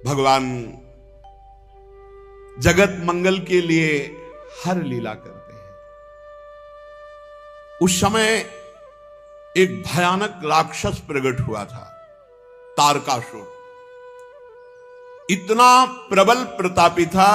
भगवान जगत मंगल के लिए हर लीला करते हैं। उस समय एक भयानक राक्षस प्रकट हुआ था, तारकासुर। इतना प्रबल प्रतापी था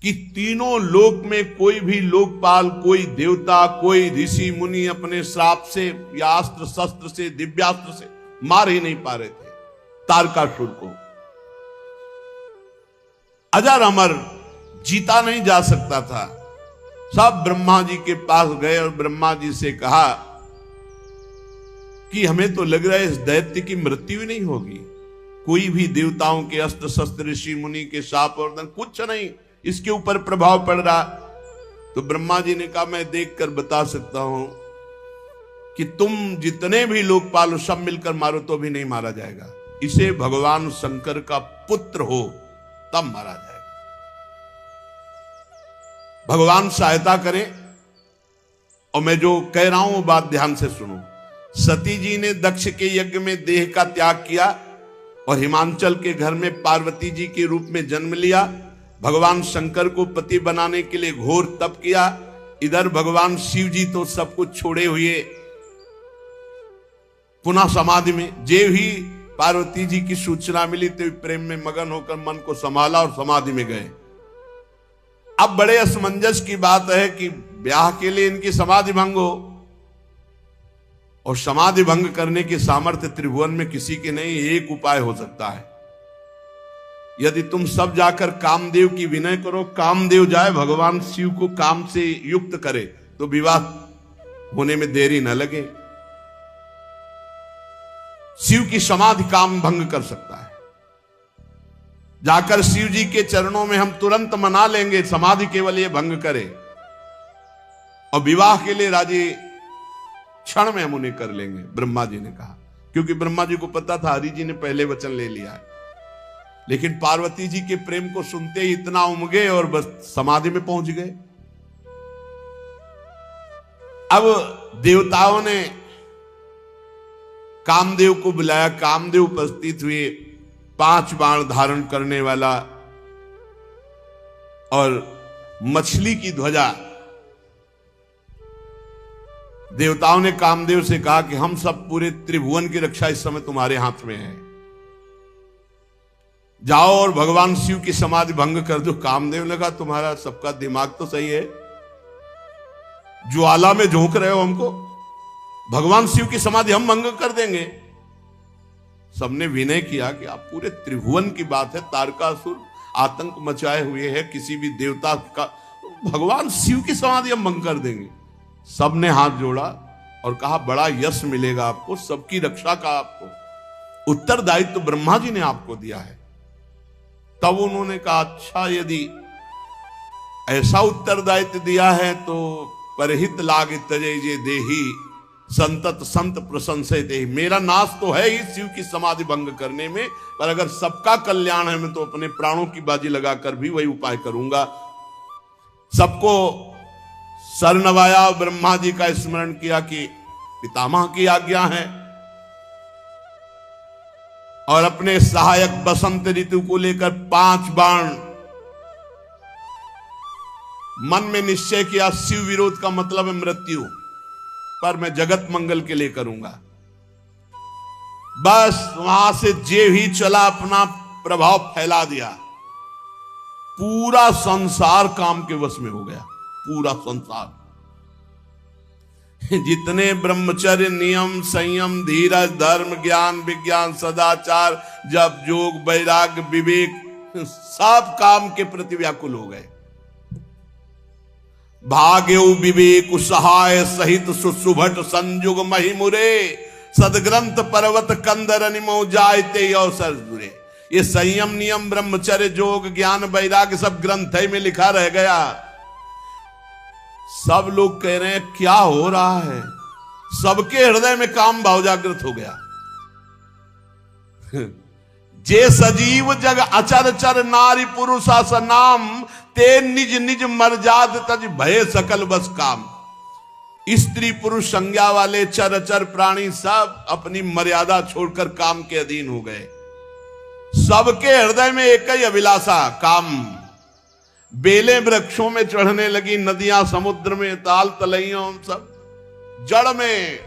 कि तीनों लोक में कोई भी लोकपाल, कोई देवता, कोई ऋषि मुनि अपने श्राप से या अस्त्र शस्त्र से, दिव्यास्त्र से मार ही नहीं पा रहे थे तारकासुर को। अजर अमर, जीता नहीं जा सकता था। सब ब्रह्मा जी के पास गए और ब्रह्मा जी से कहा कि हमें तो लग रहा है इस दैत्य की मृत्यु ही नहीं होगी। कोई भी देवताओं के अस्त्र शस्त्र, ऋषि मुनि के शाप और दंड, कुछ नहीं इसके ऊपर प्रभाव पड़ रहा। तो ब्रह्मा जी ने कहा, मैं देखकर बता सकता हूं कि तुम जितने भी लोकपाल सब मिलकर मारो तो भी नहीं मारा जाएगा। इसे भगवान शंकर का पुत्र हो तब मारा जाएगा। भगवान सहायता करें। और मैं जो कह रहा हूं वो बात ध्यान से सुनो। सती जी ने दक्ष के यज्ञ में देह का त्याग किया और हिमांचल के घर में पार्वती जी के रूप में जन्म लिया। भगवान शंकर को पति बनाने के लिए घोर तप किया। इधर भगवान शिव जी तो सब कुछ छोड़े हुए पुनः समाधि में। जे ही पार्वती जी की सूचना मिली तो प्रेम में मगन होकर मन को संभाला और समाधि में गए। अब बड़े असमंजस की बात है कि ब्याह के लिए इनकी समाधि भंग हो, और समाधि भंग करने की सामर्थ्य त्रिभुवन में किसी के नहीं। एक उपाय हो सकता है, यदि तुम सब जाकर कामदेव की विनय करो, कामदेव जाए भगवान शिव को काम से युक्त करे तो विवाह होने में देरी न लगे। शिव की समाधि काम भंग कर सकता है। जाकर शिव जी के चरणों में हम तुरंत मना लेंगे, समाधि केवल ये भंग करे, और विवाह के लिए राजी क्षण में हम उन्हें कर लेंगे। ब्रह्मा जी ने कहा, क्योंकि ब्रह्मा जी को पता था हरि जी ने पहले वचन ले लिया है। लेकिन पार्वती जी के प्रेम को सुनते ही इतना उमगे और बस समाधि में पहुंच गए। अब देवताओं ने कामदेव को बुलाया। कामदेव उपस्थित हुए, 5 बाण धारण करने वाला और मछली की ध्वजा। देवताओं ने कामदेव से कहा कि हम सब पूरे त्रिभुवन की रक्षा इस समय तुम्हारे हाथ में है, जाओ और भगवान शिव की समाधि भंग कर दो। कामदेव ने कहा, तुम्हारा सबका दिमाग तो सही है, ज्वाला में झोंक रहे हो हमको, भगवान शिव की समाधि हम भंग कर देंगे। सबने विनय किया कि आप पूरे त्रिभुवन की बात है, तारकासुर आतंक मचाए हुए है, किसी भी देवता का, भगवान शिव की समाधि हम भंग कर देंगे। सबने हाथ जोड़ा और कहा, बड़ा यश मिलेगा आपको, सबकी रक्षा का आपको उत्तरदायित्व तो ब्रह्मा जी ने आपको दिया है। तब उन्होंने कहा, अच्छा यदि ऐसा उत्तरदायित्व दिया है तो परहित लाग तजय जे देही संतत संत प्रशंसय देही। मेरा नाश तो है ही शिव की समाधि भंग करने में, पर अगर सबका कल्याण है मैं तो अपने प्राणों की बाजी लगाकर भी वही उपाय करूंगा। सबको सर नवाया, ब्रह्मा जी का स्मरण किया कि पितामह की आज्ञा है, और अपने सहायक बसंत ऋतु को लेकर 5 बाण। मन में निश्चय किया, शिव विरोध का मतलब है मृत्यु, पर मैं जगत मंगल के लिए करूंगा। बस वहां से जे ही चला, अपना प्रभाव फैला दिया। पूरा संसार काम के वश में हो गया, पूरा संसार। जितने ब्रह्मचर्य, नियम, संयम, धीरज, धर्म, ज्ञान, विज्ञान, सदाचार, जप, योग, वैराग्य, विवेक, सब काम के प्रति व्याकुल हो गए। भाग्यो विवेक सहाय सहित सुसुभट संयुग महिमुरे, सदग्रंथ पर्वत कंदर निमो जायते अवसर जुरे। ये संयम, नियम, ब्रह्मचर्य, योग, ज्ञान, वैराग्य सब ग्रंथ में लिखा रह गया। सब लोग कह रहे हैं क्या हो रहा है, सबके हृदय में काम भाव जागृत हो गया। जे सजीव जग अचर चर नारी पुरुषा सनाम, ते निज निज मर्जाद तज भय सकल बस काम। स्त्री पुरुष संज्ञा वाले चर चर प्राणी सब अपनी मर्यादा छोड़कर काम के अधीन हो गए। सबके हृदय में एक ही अभिलाषा, काम। बेलें वृक्षों में चढ़ने लगी, नदियां समुद्र में, ताल तलैयों सब जड़ में।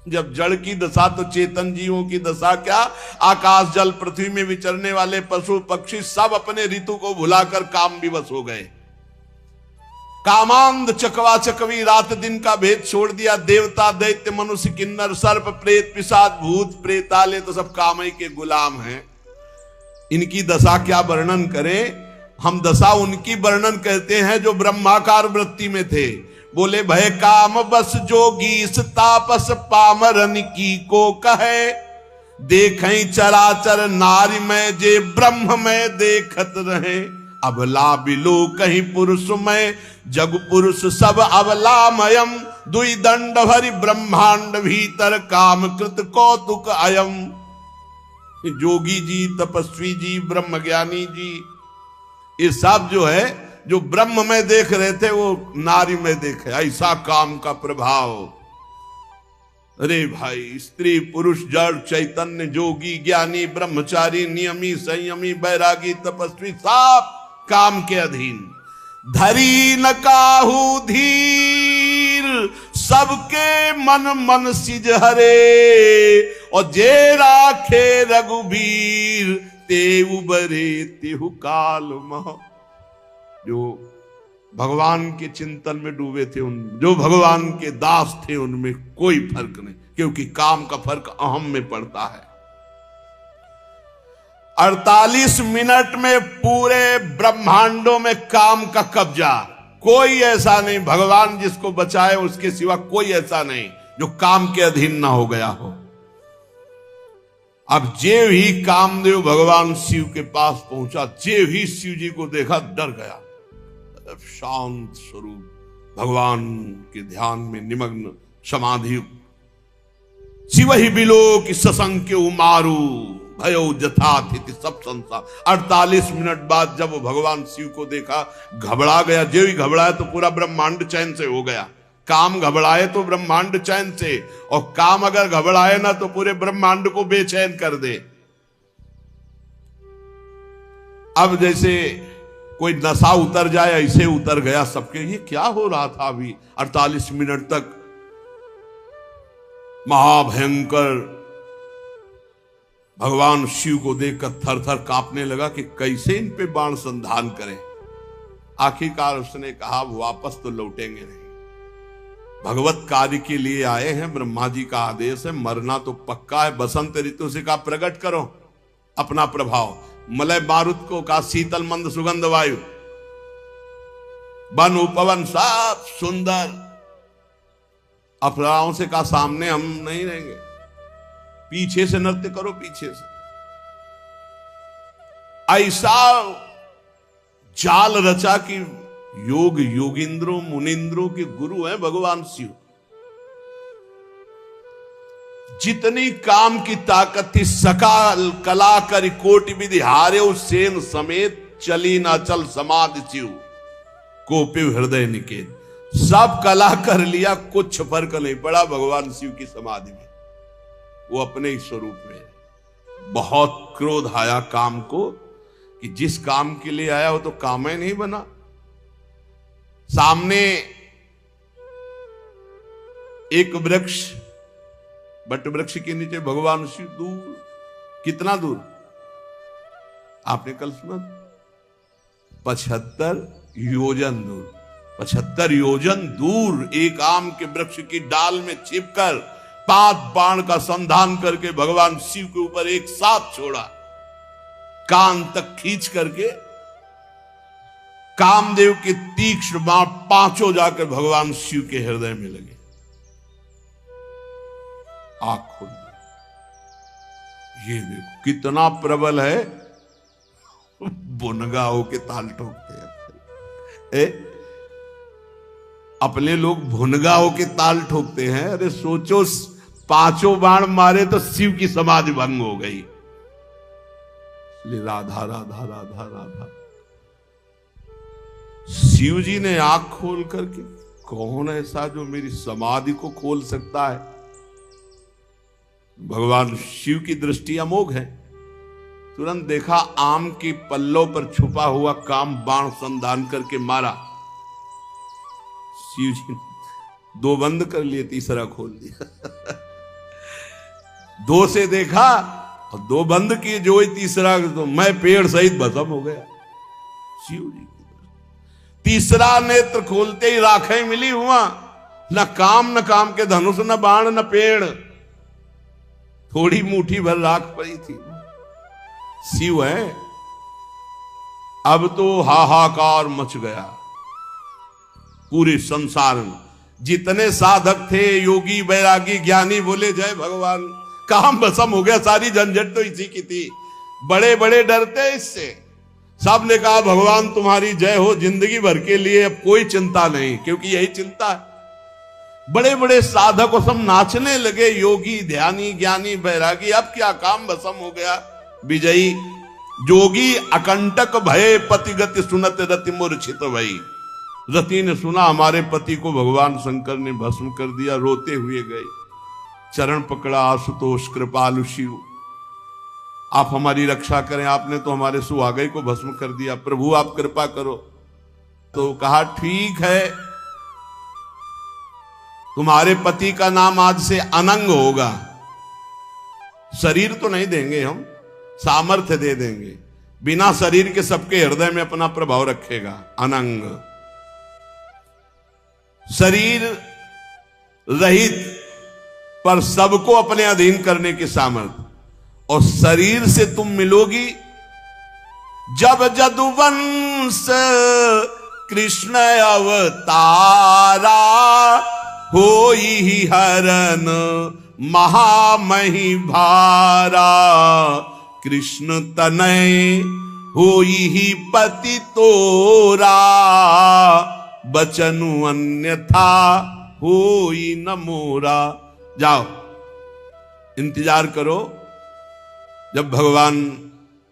जब जड़ की दशा तो चेतन जीवों की दशा क्या, आकाश जल पृथ्वी में विचरने वाले पशु पक्षी सब अपने ऋतु को भुलाकर काम विवश हो गए। कामांध चकवा चकवी, रात दिन का भेद छोड़ दिया। देवता दैत्य मनुष्य किन्नर सर्प प्रेत पिशाच भूत प्रेताले तो सब काम ही के गुलाम हैं। इनकी दशा क्या वर्णन करें हम। दशा उनकी वर्णन करते हैं जो ब्रह्माकार वृत्ति में थे। बोले भय काम बस जोगी तापस पामरन की को कहे, देखें चराचर नारी में जे ब्रह्म में देखत रहे। अबला बिलो कहीं पुरुष में जग पुरुष सब अबलामयम, दुई दंड भरी ब्रह्मांड भीतर काम कृत कौतुक अयम। जोगी जी, तपस्वी जी, ब्रह्म ज्ञानी जी, ये सब जो है जो ब्रह्म में देख रहे थे वो नारी में देखे। ऐसा काम का प्रभाव। अरे भाई, स्त्री पुरुष जड़ चैतन्य जोगी ज्ञानी ब्रह्मचारी नियमी संयमी बैरागी तपस्वी सब काम के अधीन। धरी न काहू धीर सबके मन मन सिज हरे, और जे राखे रघुबीर ते उबरे तेहु काल मह। जो भगवान के चिंतन में डूबे थे, उन जो भगवान के दास थे, उनमें कोई फर्क नहीं, क्योंकि काम का फर्क अहम में पड़ता है। 48 मिनट में पूरे ब्रह्मांडों में काम का कब्जा। कोई ऐसा नहीं, भगवान जिसको बचाए उसके सिवा कोई ऐसा नहीं जो काम के अधीन ना हो गया हो। अब जेव ही कामदेव भगवान शिव के पास पहुंचा, जेव ही शिव जी को देखा डर गया। शांत स्वरूप भगवान के ध्यान में निमग्न समाधि। शिव ही बिलो की ससंख्य उमारू भयो जथाथिति सब संसार। 48 मिनट बाद जब वो भगवान शिव को देखा घबरा गया। जो ही घबराया तो पूरा ब्रह्मांड चैन से हो गया। काम घबराए तो ब्रह्मांड चैन से, और काम अगर घबराए ना तो पूरे ब्रह्मांड को बेचैन कर दे। अब जैसे कोई नशा उतर जाए ऐसे उतर गया सबके। ये क्या हो रहा था अभी 48 मिनट तक। महाभयंकर भगवान शिव को देखकर थर थर कांपने लगा कि कैसे इन पे बाण संधान करें। आखिरकार उसने कहा वापस तो लौटेंगे नहीं, भगवत कार्य के लिए आए हैं, ब्रह्मा जी का आदेश है, मरना तो पक्का है। बसंत ऋतु से कहा प्रकट करो अपना प्रभाव। मलय मारुत को कहा शीतल मंद सुगंध वायु, वन उपवन सब सुंदर। अप्सराओं से कहा सामने हम नहीं रहेंगे, पीछे से नृत्य करो, पीछे से। ऐसा जाल रचा कि योग योगिंद्रों मुनिंद्रों के गुरु हैं भगवान शिव। जितनी काम की ताकत थी सकाल कला कर कोटि विधि हारे सेन समेत, चली ना चल समाधि शिव कोपिव हृदय निकेत। सब कला कर लिया, कुछ फर्क नहीं पड़ा भगवान शिव की समाधि में। वो अपने ही स्वरूप में। बहुत क्रोध आया काम को कि जिस काम के लिए आया वो तो काम ही नहीं बना। सामने एक वृक्ष, बट वृक्ष के नीचे भगवान शिव दूर, कितना दूर आपने कल सुना, 75 योजन दूर। 75 योजन दूर एक आम के वृक्ष की डाल में छिपकर 5 बाण का संधान करके भगवान शिव के ऊपर एक साथ छोड़ा। कान तक खींच करके कामदेव के तीक्ष्ण बाण 5 जाकर भगवान शिव के हृदय में लगे। आंख खोल, ये देखो कितना प्रबल है। बुनगा होके ताल ठोकते हैं। अपने लोग भुनगा होके ताल ठोकते हैं। अरे सोचो 5 बाण मारे तो शिव की समाधि भंग हो गई। राधा राधा राधा राधा। शिव जी ने आंख खोल करके, कौन ऐसा जो मेरी समाधि को खोल सकता है। भगवान शिव की दृष्टि अमोघ है। तुरंत देखा आम की पल्लों पर छुपा हुआ काम बाण संधान करके मारा। शिव जी दो बंद कर लिए, तीसरा खोल दिया। दो से देखा और दो बंद किए, जो ही तीसरा तो मैं पेड़ सहित भस्म हो गया। शिव जी तीसरा नेत्र खोलते ही राखें मिली हुआ, न काम के धनुष, न बाण, न पेड़, थोड़ी मुट्ठी भर राख पड़ी थी। शिव है। अब तो हाहाकार मच गया पूरे संसार में। जितने साधक थे, योगी बैरागी ज्ञानी, बोले जय भगवान, काम भस्म हो गया। सारी झंझट तो इसी की थी। बड़े बड़े डरते इससे। सब ने कहा भगवान तुम्हारी जय हो, जिंदगी भर के लिए अब कोई चिंता नहीं, क्योंकि यही चिंता है। बड़े बड़े साधक सब नाचने लगे, योगी ध्यानी ज्ञानी बैरागी। अब क्या, काम भस्म हो गया। विजयी जोगी अकंटक भय पति गति सुनत रति मूर्छित भई। रति ने सुना हमारे पति को भगवान शंकर ने भस्म कर दिया, रोते हुए गए, चरण पकड़ा, आशुतोष कृपालु शिव आप हमारी रक्षा करें, आपने तो हमारे सुहागे को भस्म कर दिया, प्रभु आप कृपा करो। तो कहा ठीक है, तुम्हारे पति का नाम आज से अनंग होगा। शरीर तो नहीं देंगे हम, सामर्थ्य दे देंगे, बिना शरीर के सबके हृदय में अपना प्रभाव रखेगा। अनंग, शरीर रहित पर सबको अपने अधीन करने की सामर्थ्य। और शरीर से तुम मिलोगी जब जदुवंश कृष्ण अवतारा, होई हरन महामही भारा। कृष्ण तनय होई ही पति तोरा, बचनु अन्यथा होई न मोरा। जाओ इंतजार करो, जब भगवान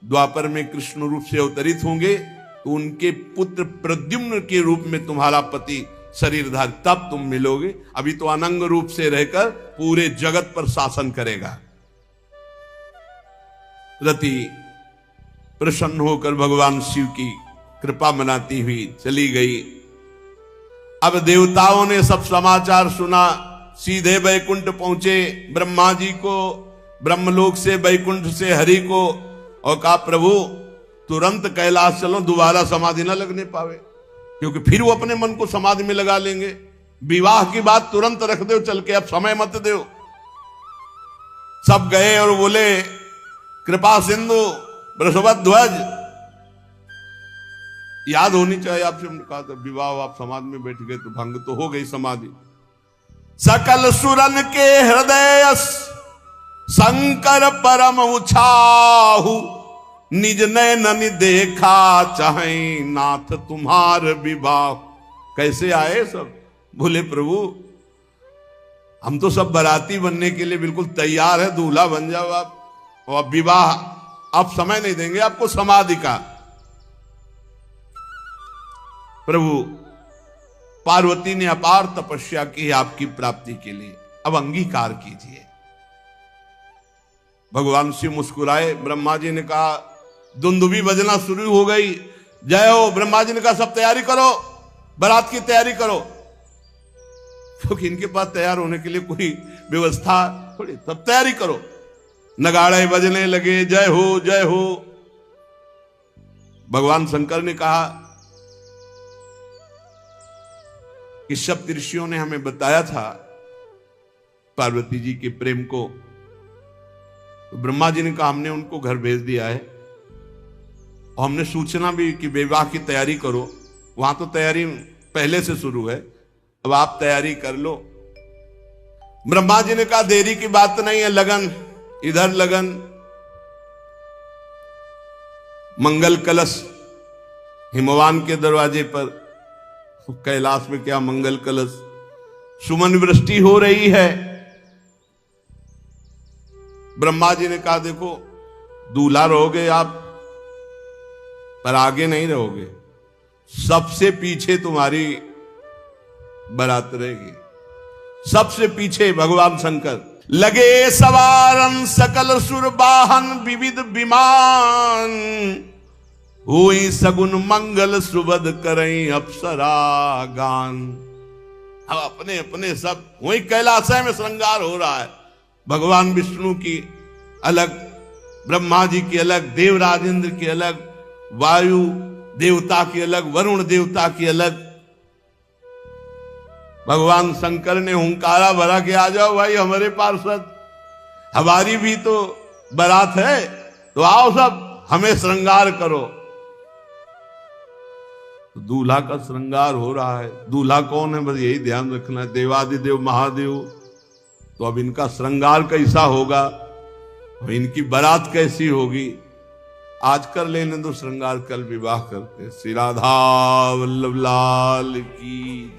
द्वापर में कृष्ण रूप से अवतरित होंगे तो उनके पुत्र प्रद्युम्न के रूप में तुम्हारा पति शरीरधारी, तब तुम मिलोगे। अभी तो अनंग रूप से रहकर पूरे जगत पर शासन करेगा। रति प्रसन्न होकर भगवान शिव की कृपा मनाती हुई चली गई। अब देवताओं ने सब समाचार सुना, सीधे वैकुंठ पहुंचे। ब्रह्मा जी को ब्रह्मलोक से, वैकुंठ से हरि को, और कहा प्रभु तुरंत कैलाश चलो, दोबारा समाधि न लगने पावे, क्योंकि फिर वो अपने मन को समाधि में लगा लेंगे। विवाह की बात तुरंत रख दो चल के, अब समय मत दो। सब गए और बोले कृपा सिंधु वृषभध्वज, याद होनी चाहिए आपसे। हमने कहा था विवाह, आप समाधि में बैठ गए तो भंग तो हो गई समाधि। सकल सुरन के हृदय शंकर परम उछाहु, निज नैन देखा चाहे नाथ तुम्हार विवाह। कैसे आए सब? बोले प्रभु हम तो सब बाराती बनने के लिए बिल्कुल तैयार है, दूल्हा बन जाओ आप, और विवाह आप समय नहीं देंगे आपको समाधि का। प्रभु पार्वती ने अपार तपस्या की आपकी प्राप्ति के लिए, अब अंगीकार कीजिए। भगवान शिव मुस्कुराए। ब्रह्मा जी ने कहा, दुंदुभी बजना शुरू हो गई, जय हो। ब्रह्मा जी ने कहा सब तैयारी करो, बारात की तैयारी करो, क्योंकि इनके पास तैयार होने के लिए कोई व्यवस्था थोड़ी। सब तैयारी करो। नगाड़े बजने लगे, जय हो जय हो। भगवान शंकर ने कहा कि सप्त ऋषियों ने हमें बताया था पार्वती जी के प्रेम को। तो ब्रह्मा जी ने कहा हमने उनको घर भेज दिया है, और हमने सूचना भी कि विवाह की तैयारी करो। वहां तो तैयारी पहले से शुरू है, अब आप तैयारी कर लो। ब्रह्मा जी ने कहा देरी की बात नहीं है, लगन, इधर लगन। मंगल कलश हिमवान के दरवाजे पर, कैलाश में क्या मंगल कलश, सुमन वृष्टि हो रही है। ब्रह्मा जी ने कहा देखो दूल्हा रहोगे आप, पर आगे नहीं रहोगे, सबसे पीछे तुम्हारी बारात रहेगी, सबसे पीछे भगवान शंकर। लगे सवारन सकल सुर वाहन विविध विमान, हुई सगुन मंगल सुबद करई अप्सरा गान। अब अपने अपने सब वही कैलाशय में श्रृंगार हो रहा है। भगवान विष्णु की अलग, ब्रह्मा जी की अलग, देवराजेंद्र की अलग, वायु देवता की अलग, वरुण देवता की अलग। भगवान शंकर ने हुंकारा भरा कि आ जाओ भाई हमारे पार्षद, हमारी भी तो बारात है, तो आओ सब हमें श्रृंगार करो। दूल्हा का श्रृंगार हो रहा है। दूल्हा कौन है, बस यही ध्यान रखना है, देवादिदेव महादेव। तो अब इनका श्रृंगार कैसा होगा, इनकी बारात कैसी होगी, आज कर लेने दो श्रृंगार, कल विवाह करते। श्री राधा वल्लभ लाल की।